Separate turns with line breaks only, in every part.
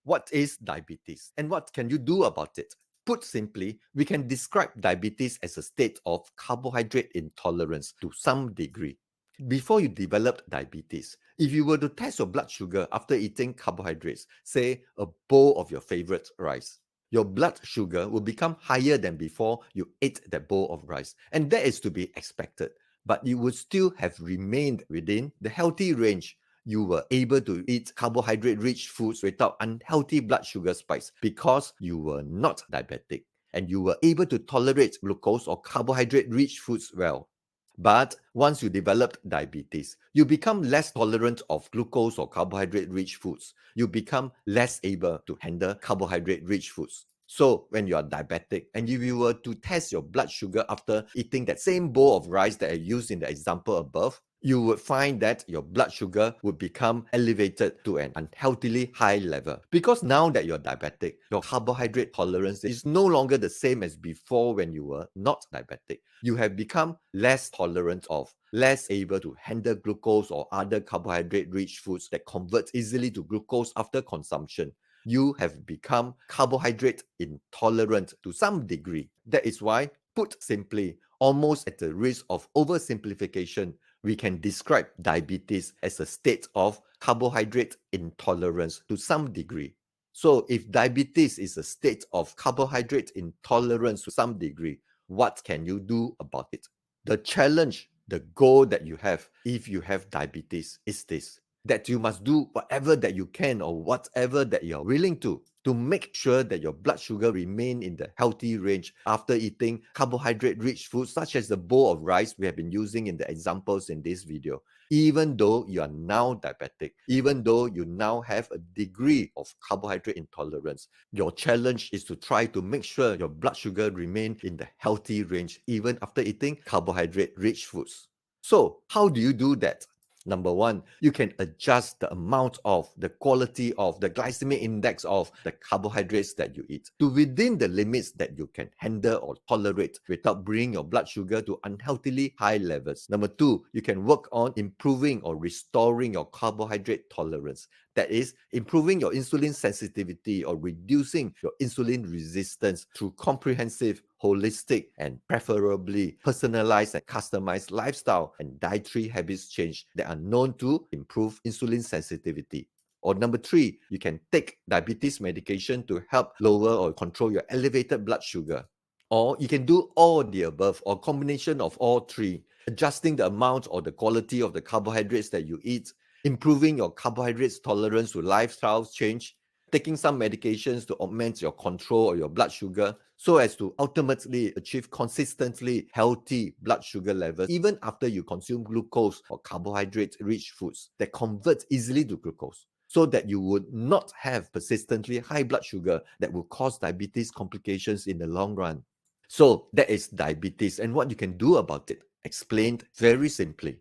What is diabetes and what can you do about it? Put simply, we can describe diabetes as a state of carbohydrate intolerance to some degree. Before you developed diabetes, if you were to test your blood sugar after eating carbohydrates, say a bowl of your favorite rice, your blood sugar will become higher than before you ate that bowl of rice. And that is to be expected. But you would still have remained within the healthy range. You were able to eat carbohydrate-rich foods without unhealthy blood sugar spikes because you were not diabetic and you were able to tolerate glucose or carbohydrate-rich foods well. But once you developed diabetes, you become less tolerant of glucose or carbohydrate-rich foods. You become less able to handle carbohydrate-rich foods. So when you are diabetic and if you were to test your blood sugar after eating that same bowl of rice that I used in the example above, you would find that your blood sugar would become elevated to an unhealthily high level. Because now that you're diabetic, your carbohydrate tolerance is no longer the same as before when you were not diabetic. You have become less tolerant of, less able to handle glucose or other carbohydrate-rich foods that convert easily to glucose after consumption. You have become carbohydrate intolerant to some degree. That is why, put simply, almost at the risk of oversimplification, we can describe diabetes as a state of carbohydrate intolerance to some degree. So if diabetes is a state of carbohydrate intolerance to some degree, what can you do about it? The challenge, the goal that you have if you have diabetes is this, that you must do whatever that you can or whatever that you're willing to make sure that your blood sugar remain in the healthy range after eating carbohydrate-rich foods such as the bowl of rice we have been using in the examples in this video. Even though you are now diabetic, even though you now have a degree of carbohydrate intolerance, your challenge is to try to make sure your blood sugar remain in the healthy range even after eating carbohydrate-rich foods. So, how do you do that? Number one, you can adjust the amount of, the quality of, the glycemic index of the carbohydrates that you eat to within the limits that you can handle or tolerate without bringing your blood sugar to unhealthily high levels. Number two, you can work on improving or restoring your carbohydrate tolerance. That is, improving your insulin sensitivity or reducing your insulin resistance through comprehensive, holistic, and preferably personalized and customized lifestyle and dietary habits change that are known to improve insulin sensitivity. Or number three, you can take diabetes medication to help lower or control your elevated blood sugar. Or you can do all the above or combination of all three, adjusting the amount or the quality of the carbohydrates that you eat, improving your carbohydrates tolerance to lifestyle change, taking some medications to augment your control of your blood sugar so as to ultimately achieve consistently healthy blood sugar levels even after you consume glucose or carbohydrate-rich foods that convert easily to glucose, so that you would not have persistently high blood sugar that will cause diabetes complications in the long run. So that is diabetes and what you can do about it, explained very simply.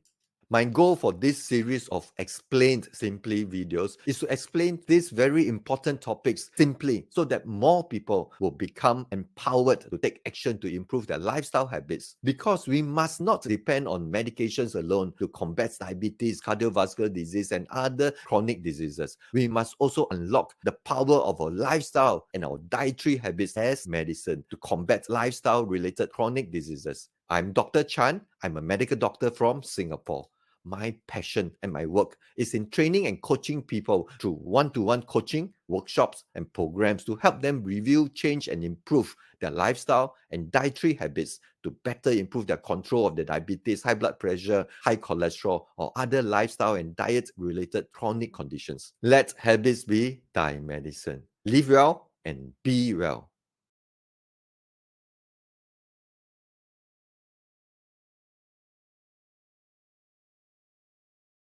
My goal for this series of Explained Simply videos is to explain these very important topics simply so that more people will become empowered to take action to improve their lifestyle habits. Because we must not depend on medications alone to combat diabetes, cardiovascular disease, and other chronic diseases. We must also unlock the power of our lifestyle and our dietary habits as medicine to combat lifestyle-related chronic diseases. I'm Dr. Chan. I'm a medical doctor from Singapore. My passion and my work is in training and coaching people through one-to-one coaching, workshops, and programs to help them review, change, and improve their lifestyle and dietary habits to better improve their control of their diabetes, high blood pressure, high cholesterol, or other lifestyle and diet-related chronic conditions. Let habits be thy medicine. Live well and be well.